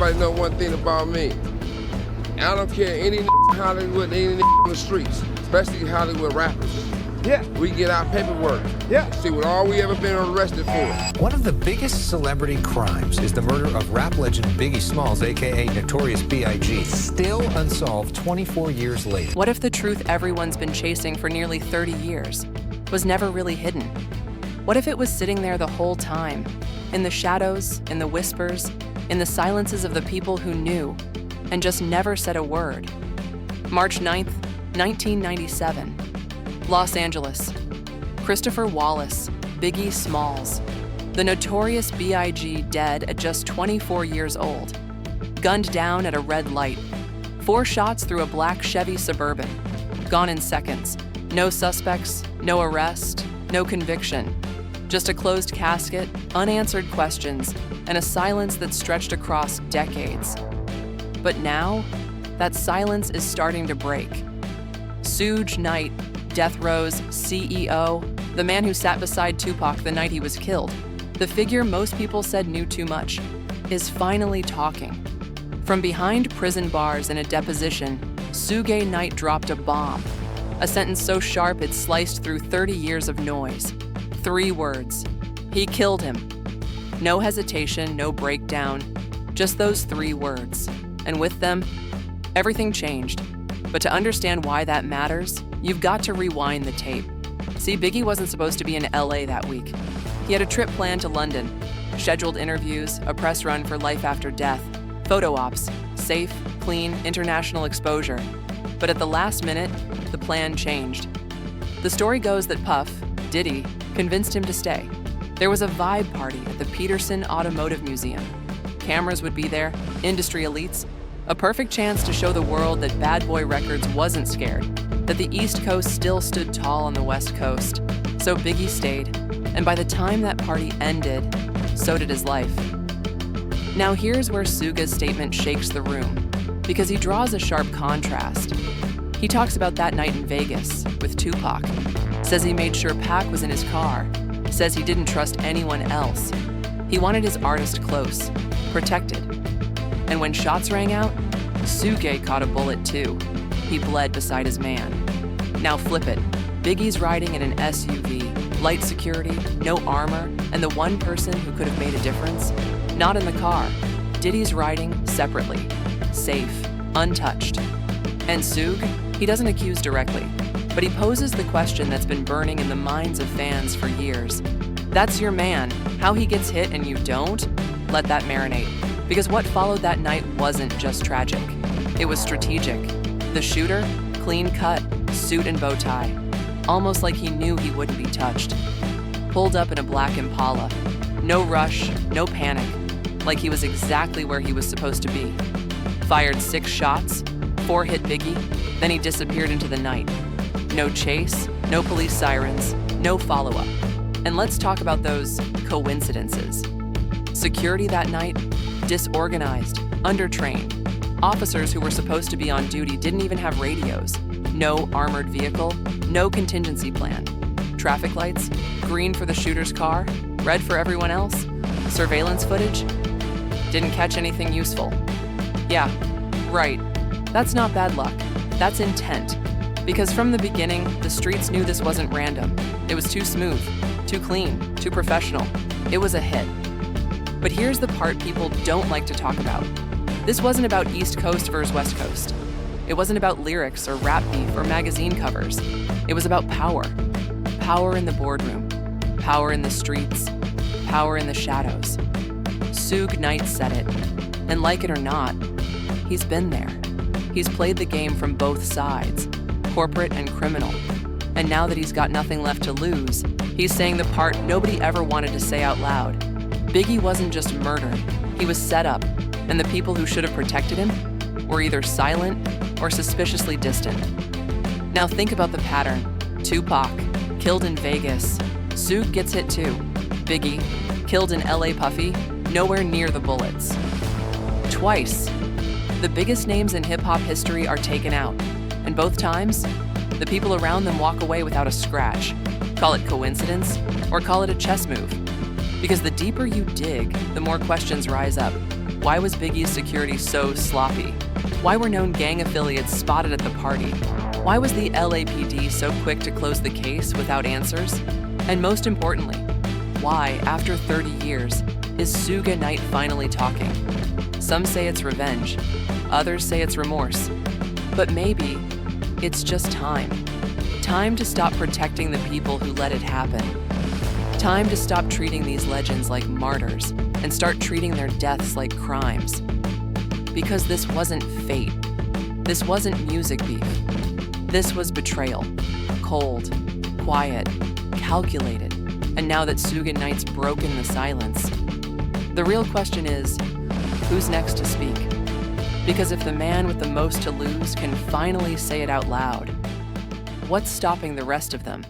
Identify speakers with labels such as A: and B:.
A: everybody know one thing about me. I don't care any in Hollywood, any in the streets, especially Hollywood rappers.
B: Yeah.
A: We get our paperwork.
B: Yeah.
A: See what all we ever been arrested for.
C: One of the biggest celebrity crimes is the murder of rap legend Biggie Smalls, a.k.a. Notorious B.I.G., still unsolved 24 years later.
D: What if the truth everyone's been chasing for nearly 30 years was never really hidden? What if it was sitting there the whole time, in the shadows, in the whispers, in the silences of the people who knew and just never said a word? March 9th, 1997. Los Angeles. Christopher Wallace, Biggie Smalls, the notorious B.I.G. dead at just 24 years old, gunned down at a red light, 4 shots through a black Chevy Suburban, gone in seconds, no suspects, no arrest, no conviction, just a closed casket, unanswered questions, and a silence that stretched across decades. But now, that silence is starting to break. Suge Knight, Death Row's CEO, the man who sat beside Tupac the night he was killed, the figure most people said knew too much, is finally talking. From behind prison bars in a deposition, Suge Knight dropped a bomb, a sentence so sharp it sliced through 30 years of noise. 3 words. He killed him. No hesitation, no breakdown, just those 3 words. And with them, everything changed. But to understand why that matters, you've got to rewind the tape. See, Biggie wasn't supposed to be in LA that week. He had a trip planned to London, scheduled interviews, a press run for Life After Death, photo ops, safe, clean, international exposure. But at the last minute, the plan changed. The story goes that Puff, Diddy, convinced him to stay. There was a vibe party at the Peterson Automotive Museum. Cameras would be there, industry elites, a perfect chance to show the world that Bad Boy Records wasn't scared, that the East Coast still stood tall on the West Coast. So Biggie stayed, and by the time that party ended, so did his life. Now here's where Suge's statement shakes the room, because he draws a sharp contrast. He talks about that night in Vegas with Tupac, says he made sure Pac was in his car, says he didn't trust anyone else. He wanted his artist close, protected. And when shots rang out, Suge caught a bullet too. He bled beside his man. Now flip it. Biggie's riding in an SUV, light security, no armor, and the one person who could have made a difference, not in the car. Diddy's riding separately, safe, untouched. And Suge, he doesn't accuse directly, but he poses the question that's been burning in the minds of fans for years. That's your man. How he gets hit and you don't? Let that marinate. Because what followed that night wasn't just tragic. It was strategic. The shooter, clean cut, suit and bow tie. Almost like he knew he wouldn't be touched. Pulled up in a black Impala. No rush, no panic. Like he was exactly where he was supposed to be. Fired 6 shots, 4 hit Biggie, then he disappeared into the night. No chase, no police sirens, no follow-up. And let's talk about those coincidences. Security that night, disorganized, undertrained. Officers who were supposed to be on duty didn't even have radios. No armored vehicle, no contingency plan. Traffic lights, green for the shooter's car, red for everyone else. Surveillance footage, didn't catch anything useful. Yeah, right. That's not bad luck. That's intent. Because from the beginning, the streets knew this wasn't random. It was too smooth, too clean, too professional. It was a hit. But here's the part people don't like to talk about. This wasn't about East Coast versus West Coast. It wasn't about lyrics or rap beef or magazine covers. It was about power. Power in the boardroom. Power in the streets. Power in the shadows. Suge Knight said it. And like it or not, he's been there. He's played the game from both sides, corporate and criminal. And now that he's got nothing left to lose, he's saying the part nobody ever wanted to say out loud. Biggie wasn't just murdered, he was set up, and the people who should have protected him were either silent or suspiciously distant. Now think about the pattern. Tupac, killed in Vegas. Suge gets hit too. Biggie, killed in LA Puffy, nowhere near the bullets. Twice. The biggest names in hip-hop history are taken out, and both times, the people around them walk away without a scratch. Call it coincidence, or call it a chess move. Because the deeper you dig, the more questions rise up. Why was Biggie's security so sloppy? Why were known gang affiliates spotted at the party? Why was the LAPD so quick to close the case without answers? And most importantly, why, after 30 years, is Suge Knight finally talking? Some say it's revenge, others say it's remorse. But maybe it's just time. Time to stop protecting the people who let it happen. Time to stop treating these legends like martyrs and start treating their deaths like crimes. Because this wasn't fate. This wasn't music beef. This was betrayal. Cold, quiet, calculated. And now that Suge Knight's broken the silence, the real question is, who's next to speak? Because if the man with the most to lose can finally say it out loud, what's stopping the rest of them?